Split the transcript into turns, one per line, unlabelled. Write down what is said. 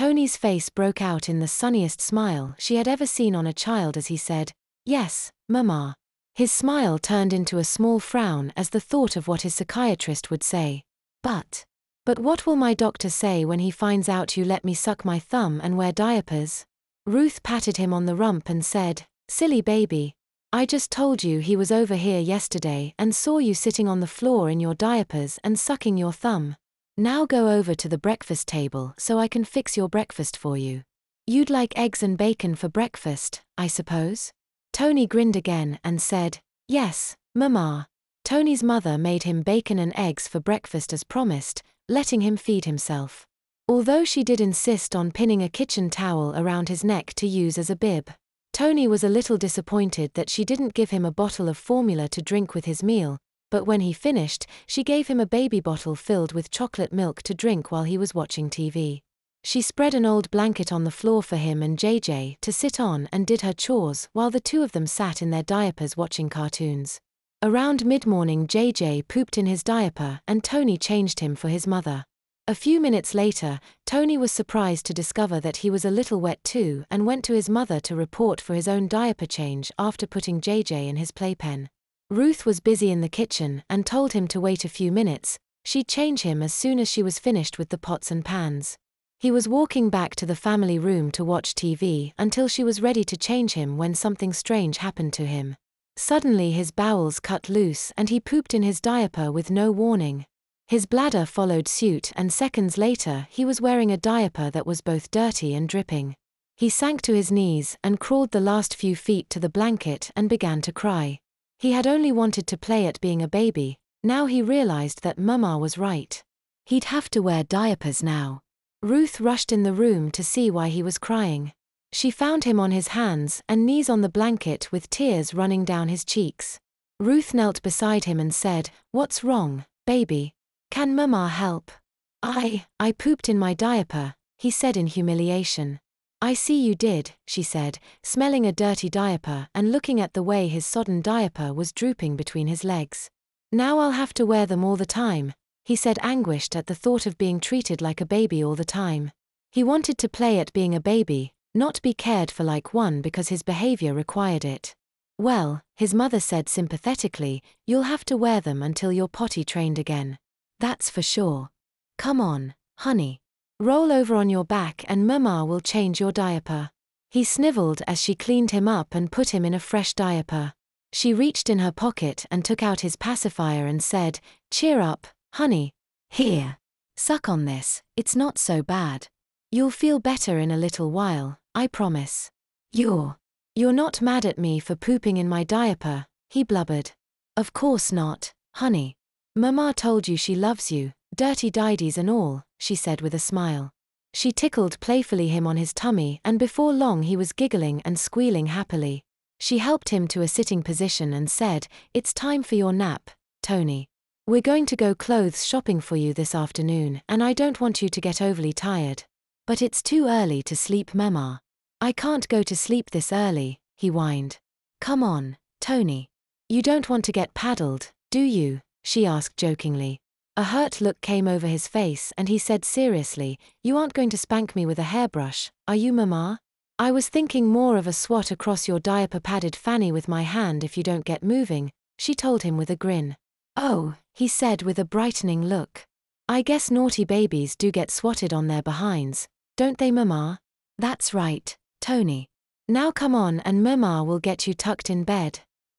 Tony's face broke out in the sunniest smile she had ever seen on a child as he said, "Yes, Mama." His smile turned into a small frown as the thought of what his psychiatrist would say. But what will my doctor say when he finds out you let me suck my thumb and wear diapers? Ruth patted him on the rump and said, "Silly baby. I just told you he was over here yesterday and saw you sitting on the floor in your diapers and sucking your thumb. Now go over to the breakfast table so I can fix your breakfast for you. You'd like eggs and bacon for breakfast, I suppose?" Tony grinned again and said, "Yes, Mama." Tony's mother made him bacon and eggs for breakfast as promised, letting him feed himself. Although she did insist on pinning a kitchen towel around his neck to use as a bib. Tony was a little disappointed that she didn't give him a bottle of formula to drink with his meal, but when he finished, she gave him a baby bottle filled with chocolate milk to drink while he was watching TV. She spread an old blanket on the floor for him and JJ to sit on and did her chores while the two of them sat in their diapers watching cartoons. Around mid-morning JJ pooped in his diaper and Tony changed him for his mother. A few minutes later, Tony was surprised to discover that he was a little wet too and went to his mother to report for his own diaper change after putting JJ in his playpen. Ruth was busy in the kitchen and told him to wait a few minutes. She'd change him as soon as she was finished with the pots and pans. He was walking back to the family room to watch TV until she was ready to change him when something strange happened to him. Suddenly his bowels cut loose and he pooped in his diaper with no warning. His bladder followed suit and seconds later he was wearing a diaper that was both dirty and dripping. He sank to his knees and crawled the last few feet to the blanket and began to cry. He had only wanted to play at being a baby, now he realized that Mama was right. He'd have to wear diapers now. Ruth rushed in the room to see why he was crying. She found him on his hands and knees on the blanket with tears running down his cheeks. Ruth knelt beside him and said, "What's wrong, baby? Can Mama help?" I pooped in my diaper," he said in humiliation. "I see you did," she said, smelling a dirty diaper and looking at the way his sodden diaper was drooping between his legs. "Now I'll have to wear them all the time," he said, anguished at the thought of being treated like a baby all the time. He wanted to play at being a baby, not be cared for like one because his behavior required it. "Well," his mother said sympathetically, "you'll have to wear them until you're potty trained again. That's for sure. Come on, honey. Roll over on your back and Mama will change your diaper." He sniveled as she cleaned him up and put him in a fresh diaper. She reached in her pocket and took out his pacifier and said, "Cheer up, honey. Here. Suck on this, it's not so bad. You'll feel better in a little while, I promise." You're not mad at me for pooping in my diaper," he blubbered. "Of course not, honey. Mama told you she loves you, dirty didies and all," she said with a smile. She tickled playfully him on his tummy and before long he was giggling and squealing happily. She helped him to a sitting position and said, "It's time for your nap, Tony. We're going to go clothes shopping for you this afternoon and I don't want you to get overly tired. But it's too early to sleep, Mama." "I can't go to sleep this early," he whined. "Come on, Tony. You don't want to get paddled, do you?" she asked jokingly. A hurt look came over his face and he said seriously, "You aren't going to spank me with a hairbrush, are you, Mama? I was thinking more of a swat across your diaper-padded fanny with my hand if you don't get moving," she told him with a grin. "Oh," he said with a brightening look. "I guess naughty babies do get swatted on their behinds, don't they, Mama?" "That's right, Tony. Now come on and Mama will get you tucked in bed."